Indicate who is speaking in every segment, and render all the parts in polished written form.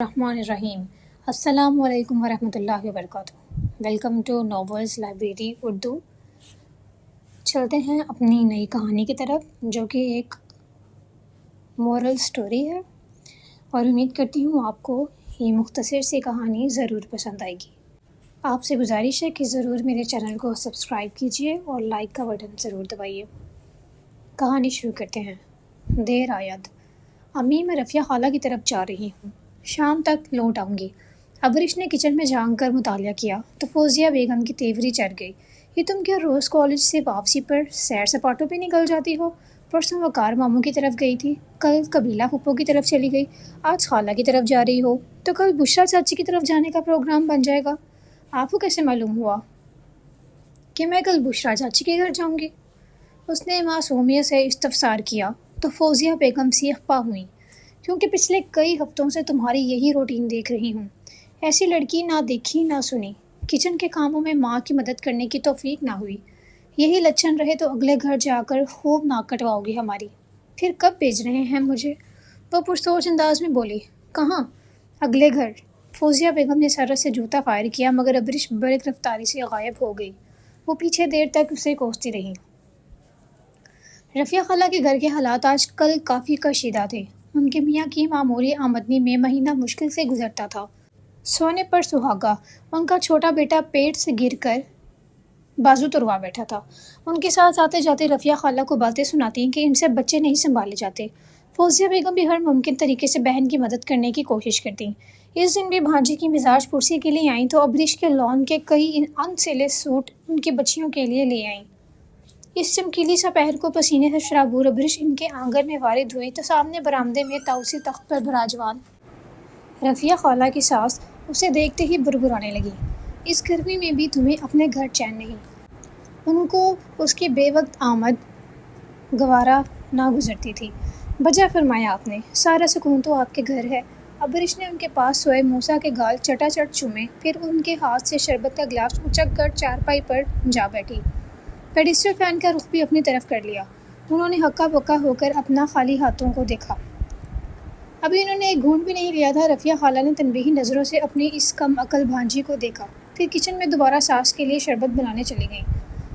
Speaker 1: الرحمن الرحیم۔ السلام علیکم ورحمۃ اللہ وبرکاتہ۔ Welcome to novels library Urdu. چلتے ہیں اپنی نئی کہانی کی طرف، جو کہ ایک مورل سٹوری ہے، اور امید کرتی ہوں آپ کو یہ مختصر سی کہانی ضرور پسند آئے گی۔ آپ سے گزارش ہے کہ ضرور میرے چینل کو سبسکرائب کیجیے اور لائک کا بٹن ضرور دبائیے۔ کہانی شروع کرتے ہیں۔ دیر آید۔ امی، میں رفیہ خالہ کی طرف جا رہی ہوں، شام تک لوٹ آؤں گی۔ ابرش نے کچن میں جھانک کر مطالعہ کیا تو فوزیہ بیگم کی تیوری چڑھ گئی۔ یہ تم کیا روز کالج سے واپسی پر سیر سپاٹوں پہ نکل جاتی ہو؟ پرسوں وقار ماموں کی طرف گئی تھی، کل قبیلہ پھپھو کی طرف چلی گئی، آج خالہ کی طرف جا رہی ہو، تو کل بشرا چاچی کی طرف جانے کا پروگرام بن جائے گا۔ آپ کو کیسے معلوم ہوا کہ میں کل بشرا چاچی کے گھر جاؤں گی؟ اس نے معصومیت سے استفسار کیا تو فوزیہ بیگم سیخ پا ہوئیں، کیونکہ پچھلے کئی ہفتوں سے تمہاری یہی روٹین دیکھ رہی ہوں۔ ایسی لڑکی نہ دیکھی نہ سنی، کچن کے کاموں میں ماں کی مدد کرنے کی توفیق نہ ہوئی۔ یہی لچھن رہے تو اگلے گھر جا کر خوب ناک کٹواؤ گی ہماری۔ پھر کب بھیج رہے ہیں مجھے؟ وہ پرسوچ انداز میں بولی۔ کہاں؟ اگلے گھر۔ فوزیہ بیگم نے سرت سے جوتا فائر کیا، مگر ابرش برق رفتاری سے غائب ہو گئی۔ وہ پیچھے دیر تک اسے کوستی رہی۔ رفیہ خالہ کے گھر کے حالات آج کل کافی کشیدہ تھے۔ ان کے میاں کی معمولی آمدنی میں مہینہ مشکل سے گزرتا تھا۔ سونے پر سہاگا، ان کا چھوٹا بیٹا پیٹ سے گر کر بازو تروا بیٹھا تھا۔ ان کے ساتھ آتے جاتے رفیہ خالہ کو باتیں سناتی کہ ان سے بچے نہیں سنبھالے جاتے۔ فوزیہ بیگم بھی ہر ممکن طریقے سے بہن کی مدد کرنے کی کوشش کرتی۔ اس دن بھی بھانجی کی مزاج پرسی کے لیے آئیں تو ابرش کے لون کے کئی ان سلے سوٹ ان کی بچیوں کے لیے لے آئیں۔ اس چمکیلی سا پہر کو پسینے سے شرابور ابرش ان کے آنگن میں وارد ہوئی تو سامنے برآمدے میں تاؤسی تخت پر براجمان رفیہ خالہ کی ساس اسے دیکھتے ہی بربرانے لگی۔ اس گرمی میں بھی تمہیں اپنے گھر چین نہیں؟ ان کو اس کی بے وقت آمد گوارا نہ گزرتی تھی۔ بجا فرمایا آپ نے، سارا سکون تو آپ کے گھر ہے۔ ابرش نے ان کے پاس سوئے موسیٰ کے گال چٹا چٹ چومے، پھر ان کے ہاتھ سے شربت کا گلاس اچک کر چارپائی پر جا بیٹھی۔ پیڈسٹل فین کا رخ بھی اپنی طرف کر لیا۔ انہوں نے ہکا بکا ہو کر اپنا خالی ہاتھوں کو دیکھا۔ ابھی انہوں نے ایک گھونٹ بھی نہیں لیا تھا۔ رفیہ خالہ نے تنبیہی نظروں سے اپنی اس کم عقل بھانجی کو دیکھا، پھر کچن میں دوبارہ ساس کے لیے شربت بنانے چلی گئیں۔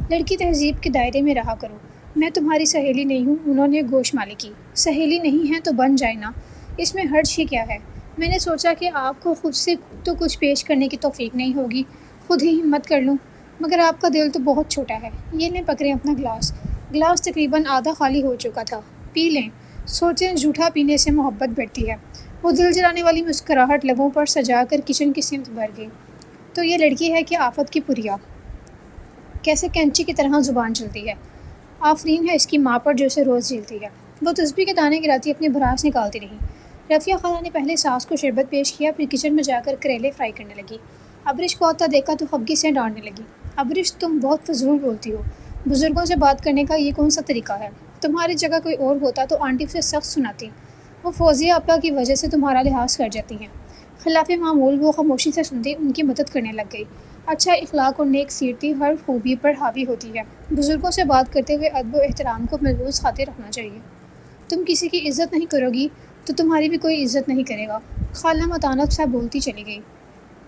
Speaker 1: لڑکی تہذیب کے دائرے میں رہا کرو۔ میں تمہاری سہیلی نہیں ہوں، انہوں نے گوش مالی کی۔ سہیلی نہیں ہے تو بن جائے نا، اس میں حرج ہی کیا ہے؟ میں نے سوچا کہ آپ کو خود سے تو کچھ پیش کرنے کی توفیق نہیں ہوگی، خود ہی ہمت کر لوں، مگر آپ کا دل تو بہت چھوٹا ہے۔ یہ لیں پکڑیں اپنا گلاس۔ گلاس تقریباً آدھا خالی ہو چکا تھا۔ پی لیں، سوچیں جھوٹا پینے سے محبت بڑھتی ہے۔ وہ دل جلانے والی مسکراہٹ لبوں پر سجا کر کچن کی سمت بڑھ گئی۔ تو یہ لڑکی ہے کہ آفت کی پریا، کیسے کینچی کی طرح زبان چلتی ہے۔ آفرین ہے اس کی ماں پر جو اسے روز جھیلتی ہے۔ وہ تسبیح کے دانے گراتی اپنی بھڑاس نکالتی رہی۔ رفیہ خالہ نے پہلے ساس کو شربت پیش کیا، پھر کچن میں جا کر کریلے فرائی کرنے لگی۔ ابرش کو آتا دیکھا تو خفگی سے ڈانٹنے لگی۔ ابرش، تم بہت فضول بولتی ہو۔ بزرگوں سے بات کرنے کا یہ کون سا طریقہ ہے؟ تمہاری جگہ کوئی اور ہوتا تو آنٹی اسے سخت سناتی۔ وہ فوزیہ اپا کی وجہ سے تمہارا لحاظ کر جاتی ہیں۔ خلاف معمول وہ خاموشی سے سنتی، ان کی مدد کرنے لگ گئی۔ اچھا اخلاق اور نیک سیرتی ہر خوبی پر حاوی ہوتی ہے۔ بزرگوں سے بات کرتے ہوئے ادب و احترام کو ملحوظ خاطر رکھنا چاہیے۔ تم کسی کی عزت نہیں کرو گی تو تمہاری بھی کوئی عزت نہیں کرے گا۔ خالہ متانت سا بولتی چلی گئی۔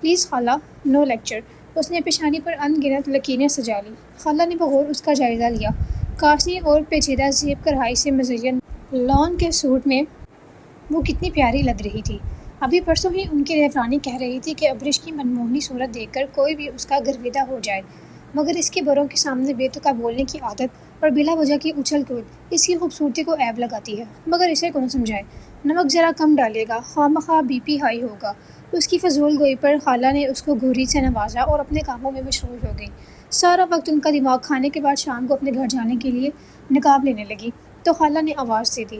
Speaker 1: پلیز خالہ، نو لیکچر۔ اس نے پیشانی پر ان گنت لکیریں سجا لی۔ خالہ نے بغور اس کا جائزہ لیا۔ کاشنی اور پیچیدہ زیب کڑھائی سے مزین لون کے سوٹ میں وہ کتنی پیاری لگ رہی تھی۔ ابھی پرسوں ہی ان کی رہبرانی کہہ رہی تھی کہ ابرش کی منموہنی صورت دیکھ کر کوئی بھی اس کا گرویدہ ہو جائے، مگر اس کی بڑوں کے سامنے بے تکا بولنے کی عادت اور بلا وجہ کی اچھل کود اس کی خوبصورتی کو عیب لگاتی ہے۔ مگر اسے کون سمجھائے؟ نمک ذرا کم ڈالے گا، خواہ مخواہ بی پی ہائی ہوگا۔ اس کی فضول گوئی پر خالہ نے اس کو گھوری سے نوازا اور اپنے کاموں میں مشغول ہو گئی۔ سارا وقت ان کا دماغ کھانے کے بعد شام کو اپنے گھر جانے کے لیے نقاب لینے لگی تو خالہ نے آواز دے دی،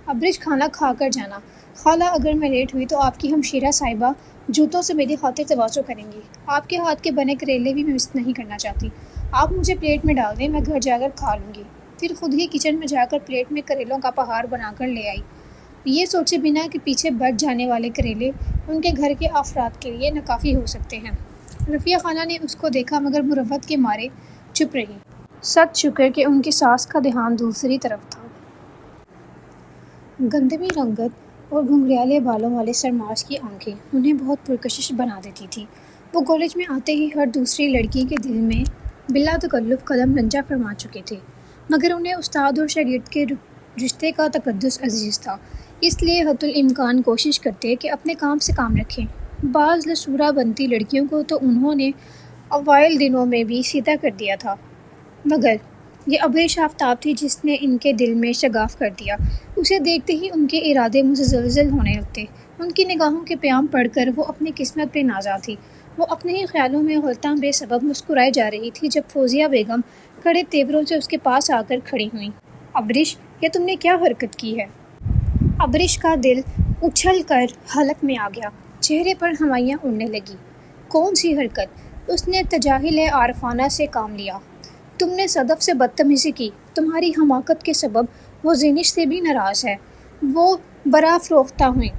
Speaker 1: ابرش کھانا کھا کر جانا۔ خالہ، اگر میں لیٹ ہوئی تو آپ کی ہمشیرہ صاحبہ جوتوں سے میری خاطر تواضع کریں گی۔ آپ کے ہاتھ کے بنے کریلے بھی میں مس نہیں کرنا چاہتی۔ آپ مجھے پلیٹ میں ڈال دیں، میں گھر جا کر کھا لوں گی۔ پھر خود ہی کچن میں جا کر پلیٹ میں کریلوں کا پہاڑ بنا کر لے آئی، یہ سوچے بنا کہ پیچھے بچ جانے والے کریلے ان کے گھر کے افراد کے لیے ناکافی ہو سکتے ہیں۔ رفیہ خالہ نے اس کو دیکھا مگر مروت کے مارے چپ رہی۔ سچ شکر کہ ان کی ساس کا دھیان دوسری طرف تھا۔ گندمی رنگت اور گھنگریالے بالوں والے سرماس کی آنکھیں انہیں بہت پرکشش بنا دیتی تھی۔ وہ کالج میں آتے ہی ہر دوسری لڑکی کے دل میں بلا تکلف قدم رنجہ فرما چکے تھے، مگر انہیں استاد اور شاگرد کے رشتے کا تقدس عزیز تھا، اس لیے حتی الامکان کوشش کرتے کہ اپنے کام سے کام رکھیں۔ بعض لصورہ بنتی لڑکیوں کو تو انہوں نے اوائل دنوں میں بھی سیدھا کر دیا تھا، مگر یہ ابریش آفتاب تھی جس نے ان کے دل میں شگاف کر دیا۔ اسے دیکھتے ہی ان کے ارادے متزلزل ہونے لگتے۔ ان کی نگاہوں کے پیام پڑھ کر وہ اپنی قسمت پہ نازا تھی۔ وہ اپنے ہی خیالوں میں غلطاں بے سبب مسکرائے جا رہی تھی جب فوزیہ بیگم کڑے تیوروں سے اس کے پاس آ کر کھڑی ہوئیں۔ ابریش، یہ تم نے کیا حرکت کی ہے؟ ابریش کا دل اچھل کر حلق میں آ گیا، چہرے پر ہمائیاں اڑنے لگی۔ کون سی حرکت؟ اس نے تجاہل عارفانہ سے کام لیا۔ تم نے صدف سے بدتمیزی کی۔ تمہاری حماقت کے سبب وہ زینش سے بھی ناراض ہے۔ وہ برافروختہ ہوئیں۔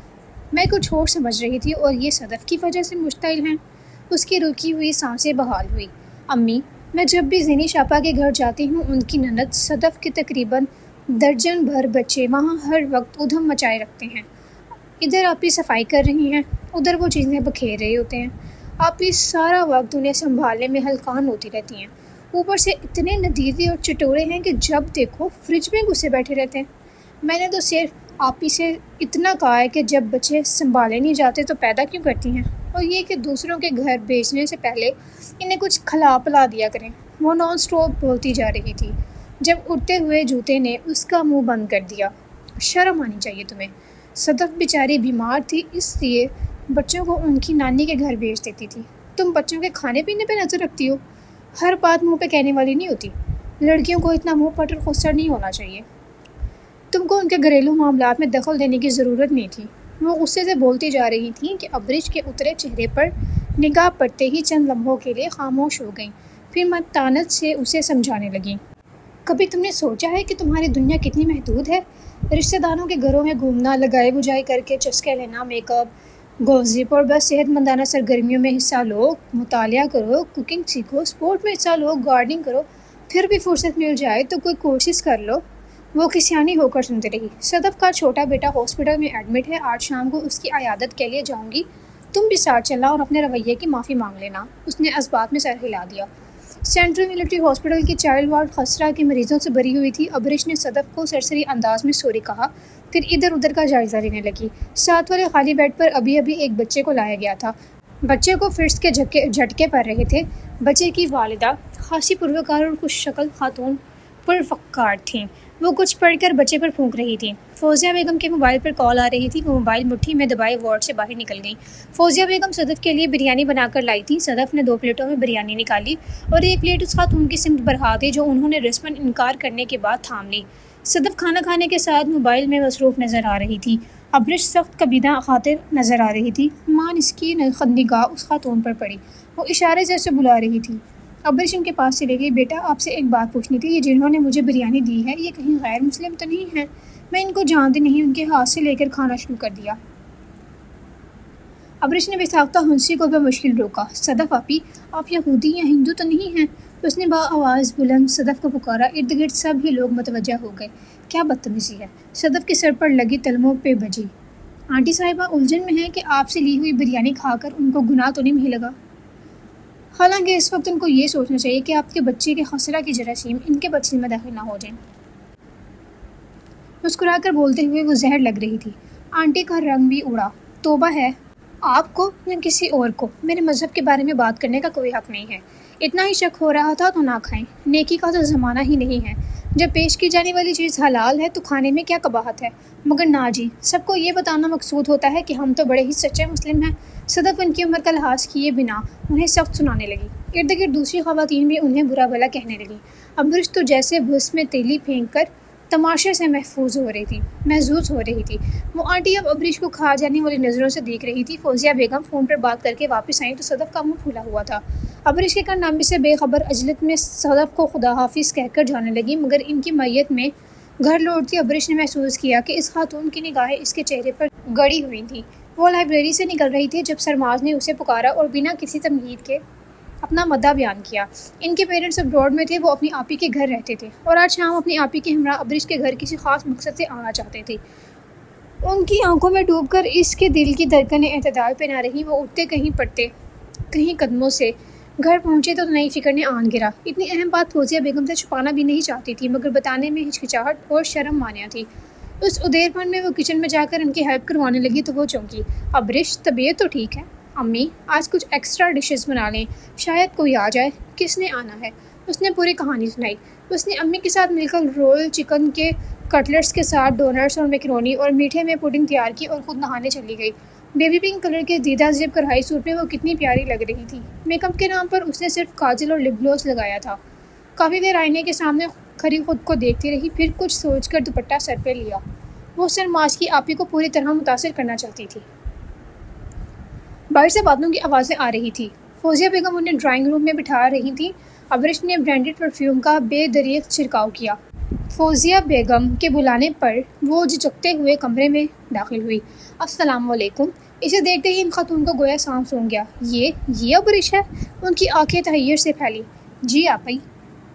Speaker 1: میں کچھ اور سمجھ رہی تھی اور یہ صدف کی وجہ سے مشتعل ہیں۔ اس کی رکی ہوئی سانسیں بحال ہوئی۔ امی، میں جب بھی زینش آپا کے گھر جاتی ہوں ان کی نند صدف کے تقریباً درجن بھر بچے وہاں ہر وقت ادھم مچائے رکھتے ہیں۔ ادھر آپی صفائی کر رہی ہیں، ادھر وہ چیزیں بکھیر رہے ہوتے ہیں۔ آپی سارا وقت انہیں سنبھالنے میں ہلکان ہوتی رہتی ہیں، اوپر سے اتنے ندیدے اور چٹورے ہیں کہ جب دیکھو فریج میں گھسے بیٹھے رہتے ہیں۔ میں نے تو صرف آپی سے اتنا کہا ہے کہ جب بچے سنبھالے نہیں جاتے تو پیدا کیوں کرتی ہیں، اور یہ کہ دوسروں کے گھر بھیجنے سے پہلے انہیں کچھ کھلا پلا دیا کریں۔ وہ نان سٹاپ بولتی جا رہی تھی جب اڑتے ہوئے جوتے نے اس کا منہ بند کر دیا۔ شرم آنی چاہیے تمہیں۔ صدف بیچاری بیمار تھی اس لیے بچوں کو ان کی نانی کے گھر بھیج دیتی تھی۔ تم بچوں کے کھانے پینے پہ نظر رکھتی ہو؟ ہر بات منہ پہ کہنے والی نہیں ہوتی۔ لڑکیوں کو اتنا منہ پٹ اور خسر نہیں ہونا چاہیے۔ تم کو ان کے گھریلو معاملات میں دخل دینے کی ضرورت نہیں تھی۔ وہ غصے سے بولتی جا رہی تھیں کہ ابریش کے اترے چہرے پر نگاہ پڑتے ہی چند لمحوں کے لیے خاموش ہو گئیں، پھر متانت سے اسے سمجھانے لگیں۔ کبھی تم نے سوچا ہے کہ تمہاری دنیا کتنی محدود ہے؟ رشتہ داروں کے گھروں میں گھومنا، لگائی بجائی کر کے چسکے لینا، میک اپ، گوسپ اور بس صحت مندانہ سرگرمیوں میں حصہ لو، مطالعہ کرو، کوکنگ سیکھو، سپورٹ میں حصہ لو، گارڈننگ کرو، پھر بھی فرصت مل جائے تو کوئی کورسز کر لو۔ وہ کسیانی ہو کر سنتی رہی۔ صدف کا چھوٹا بیٹا ہاسپٹل میں ایڈمٹ ہے، آج شام کو اس کی عیادت کے لیے جاؤں گی، تم بھی ساتھ چلنا اور اپنے رویے کی معافی مانگ لینا۔ اس نے اسبات میں سر ہلا دیا۔ سینٹرل ملٹری ہاسپٹل کی چائلڈ وارڈ خسرہ کے مریضوں سے بھری ہوئی تھی۔ ابریش نے صدف کو سرسری انداز میں سوری کہا، پھر ادھر ادھر کا جائزہ لینے لگی۔ ساتھ والے خالی بیڈ پر ابھی ایک بچے کو لایا گیا تھا۔ بچے کو فٹس کے جھٹکے پڑ رہے تھے۔ بچے کی والدہ خاصی پروکار اور خوش شکل خاتون پروقار تھیں۔ وہ کچھ پڑھ کر بچے پر پھونک رہی تھیں۔ فوزیہ بیگم کے موبائل پر کال آ رہی تھی۔ وہ موبائل مٹھی میں دبائے وارڈ سے باہر نکل گئیں۔ فوزیہ بیگم صدف کے لیے بریانی بنا کر لائی تھیں۔ صدف نے 2 پلیٹوں میں بریانی نکالی اور ایک پلیٹ اس خاتون کی سمت بڑھا دی جو انہوں نے رسماً انکار کرنے کے بعد تھام لی۔ صدف کھانا کھانے کے ساتھ موبائل میں مصروف نظر آ رہی تھی۔ ابریش سخت کبیدہ خاطر نظر آ رہی تھی۔ اس کی نگاہ اس خاتون پر پڑی۔ وہ اشارے سے اسے بلا رہی تھی۔ ابریش ان کے پاس چلے گئی۔ بیٹا، آپ سے ایک بات پوچھنی تھی، یہ جنہوں نے مجھے بریانی دی ہے یہ کہیں غیر مسلم تو نہیں ہیں؟ میں ان کو جانتی نہیں۔ ان کے ہاتھ سے لے کر کھانا شروع کر دیا۔ ابریش نے بےساختہ ہنسی کو بمشکل روکا۔ صدف آپی، آپ یہودی یا ہندو تو نہیں ہیں؟ اس نے بآواز بلند صدف کو پکارا۔ ارد گرد سب ہی لوگ متوجہ ہو گئے۔ کیا بدتمیزی ہے! صدف کے سر پر لگی تلموں پہ بجی۔ آنٹی صاحبہ الجھن میں ہیں کہ آپ سے لی ہوئی بریانی کھا کر ان کو گناہ تو نہیں لگا؟ حالانکہ اس وقت ان کو یہ سوچنا چاہیے کہ آپ کے بچے کے خسرہ کی جراثیم ان کے بدن میں داخل نہ ہو جائیں۔ مسکرا کر بولتے ہوئے وہ زہر لگ رہی تھی۔ آنٹی کا رنگ بھی اڑا۔ توبہ ہے! آپ کو یا کسی اور کو میرے مذہب کے بارے میں بات کرنے کا کوئی حق نہیں ہے۔ اتنا ہی شک ہو رہا تھا تو نہ کھائیں۔ نیکی کا تو زمانہ ہی نہیں ہے۔ جب پیش کی جانے والی چیز حلال ہے تو کھانے میں کیا قباحت ہے؟ مگر نہ جی، سب کو یہ بتانا مقصود ہوتا ہے کہ ہم تو بڑے ہی سچے مسلم ہیں۔ صدف ان کی عمر کا لحاظ کیے بنا انہیں سخت سنانے لگی۔ ارد گرد دوسری خواتین بھی انہیں برا بھلا کہنے لگیں۔ ابریش تو جیسے بھس میں تیلی پھینک کر تماشے سے محظوظ ہو رہی تھی۔ وہ آنٹی اب ابریش کو کھا جانے والی نظروں سے دیکھ رہی تھی۔ فوزیہ بیگم فون پر بات کر کے واپس آئیں تو صدف کا منہ پھولا ہوا تھا۔ ابریش کے کارنامے سے بے خبر عجلت میں صدف کو خدا حافظ کہہ کر جانے لگی، مگر ان کی میت میں گھر لوٹتی ابریش نے محسوس کیا کہ اس خاتون کی نگاہیں اس کے چہرے پر گڑی ہوئی تھیں۔ وہ لائبریری سے نکل رہی تھی جب سرماز نے اسے پکارا اور بنا کسی تمہید کے اپنا مدعا بیان کیا۔ ان کے پیرنٹس ابراڈ میں تھے، وہ اپنی آپی کے گھر رہتے تھے اور آج شام اپنی آپی کے ہمراہ ابریش کے گھر کسی خاص مقصد سے آنا چاہتے تھے۔ ان کی آنکھوں میں ڈوب کر اس کے دل کی دھڑکنیں اعتدال پہ نہ رہیں۔ وہ اٹھتے کہیں پڑتے کہیں قدموں سے گھر پہنچے تو نئی فکر نے آن گرا۔ اتنی اہم بات فوزیہ بیگم سے چھپانا بھی نہیں چاہتی تھی، مگر بتانے میں ہچکچاہٹ اور شرم مانع تھی۔ اس ادیر پن میں وہ کچن میں جا کر ان کی ہیلپ کروانے لگی تو وہ چونکی۔ ابرش، طبیعت تو ٹھیک ہے؟ امی، آج کچھ ایکسٹرا ڈشز بنا لیں، شاید کوئی آ جائے۔ کس نے آنا ہے؟ اس نے پوری کہانی سنائی۔ اس نے امی کے ساتھ مل کر رول چکن کے کٹلیٹس کے ساتھ ڈونٹس اور میکرونی اور میٹھے میں پڈنگ تیار کی اور خود نہانے چلی گئی۔ بیبی پنک کلر کے دیدہ زیب کڑھائی سوٹ میں وہ کتنی پیاری لگ رہی تھی۔ میک اپ کے نام پر اس نے صرف کاجل اور لپ گلوس لگایا تھا۔ کافی دیر آئینے کے سامنے کھڑی خود کو دیکھتی رہی، پھر کچھ سوچ کر دوپٹہ سر پہ لیا۔ وہ سرماس کی آپی کو پوری طرح متاثر کرنا چاہتی تھی۔ باہر سے باتوں کی آوازیں آ رہی تھی۔ فوزیہ بیگم انہیں ڈرائنگ روم میں بٹھا رہی تھیں۔ ابرش نے برانڈڈ پرفیوم کا بے دریغ چھڑکاؤ کیا۔ فوزیہ بیگم کے بلانے پر وہ جھجکتے ہوئے کمرے میں داخل ہوئی۔ السلام علیکم۔ اسے دیکھتے ہی ان خاتون کو گویا سانپ سونگ گیا۔ یہ ابرش ہے؟ ان کی آنکھیں تحیر سے پھیلی۔ جی آپی۔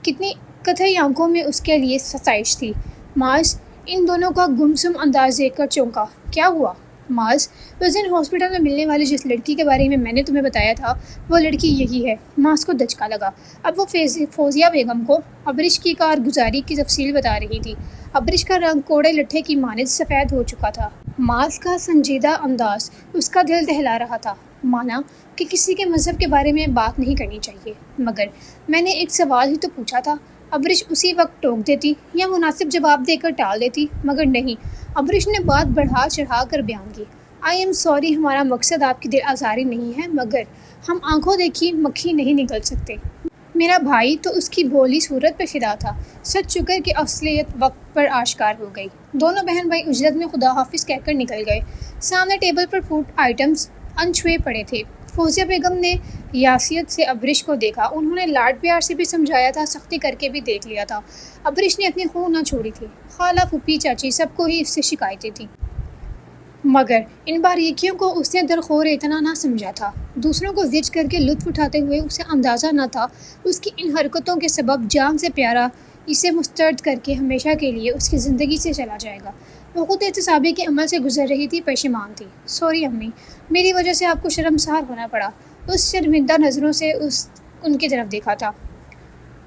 Speaker 1: کتنی قطعی آنکھوں میں اس کے لیے ستائش تھی۔ معاذ ان دونوں کا گمسم انداز دیکھ کر چونکا۔ کیا ہوا؟ معاذ، اس دن ہاسپٹل میں ملنے والی جس لڑکی کے بارے میں نے تمہیں بتایا تھا، وہ لڑکی یہی ہے۔ معاذ کو دھچکا لگا۔ اب وہ فوزیہ بیگم کو ابرش کی کارگزاری کی تفصیل بتا رہی تھی۔ ابرش کا رنگ کوڑے لٹھے کی مانند سفید ہو چکا تھا۔ معاذ کا سنجیدہ انداز اس کا دل دہلا رہا تھا۔ مانا کہ کسی کے مذہب کے بارے میں بات نہیں کرنی چاہیے، مگر میں نے ایک سوال ہی تو پوچھا تھا۔ ابرش اسی وقت ٹوک دیتی یا مناسب جواب دے کر ٹال دیتی، مگر نہیں، ابرش نے بات بڑھا چڑھا کر بیان کی۔ آئی ایم سوری، ہمارا مقصد آپ کی دل آزاری نہیں ہے، مگر ہم آنکھوں دیکھی مکھی نہیں نکل سکتے۔ میرا بھائی تو اس کی بھولی صورت پہ فدا تھا۔ سچ شکر کی اصلیت وقت پر آشکار ہو گئی۔ دونوں بہن بھائی اجرت میں خدا حافظ کہہ کر نکل گئے۔ سامنے ٹیبل پر فوڈ آئٹمز انچھوئے پڑے تھے۔ فوزیہ بیگم نے یاسیت سے ابرش کو دیکھا۔ انہوں نے لاڈ پیار سے بھی سمجھایا تھا، سختی کر کے بھی دیکھ لیا تھا۔ ابرش نے اپنی خو نہ چھوڑی تھی۔ خالہ، پھوپھی، چاچی سب کو ہی اس سے شکایتیں تھیں، مگر ان باریکیوں کو اس نے درخور اتنا نہ سمجھا تھا۔ دوسروں کو زج کر کے لطف اٹھاتے ہوئے اسے اندازہ نہ تھا اس کی ان حرکتوں کے سبب جان سے پیارا اسے مسترد کر کے ہمیشہ کے لیے اس کی زندگی سے چلا جائے گا۔ وہ خود احتسابی کے عمل سے گزر رہی تھی، پشیمان تھی۔ سوری امی، میری وجہ سے آپ کو شرمسار ہونا پڑا۔ اس شرمندہ نظروں سے ان کی طرف دیکھا تھا۔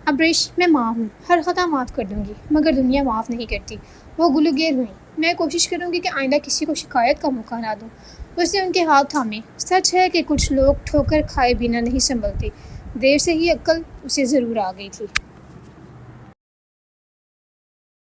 Speaker 1: ابرش، میں ماں ہوں، ہر خطا معاف کر دوں گی، مگر دنیا معاف نہیں کرتی۔ وہ گلوگیر ہوئیں۔ میں کوشش کروں گی کہ آئندہ کسی کو شکایت کا موقع نہ دوں۔ اس نے ان کے ہاتھ تھامے۔ سچ ہے کہ کچھ لوگ ٹھوکر کھائے بنا نہیں سنبھلتے۔ دیر سے ہی عقل اسے ضرور آ گئی تھی۔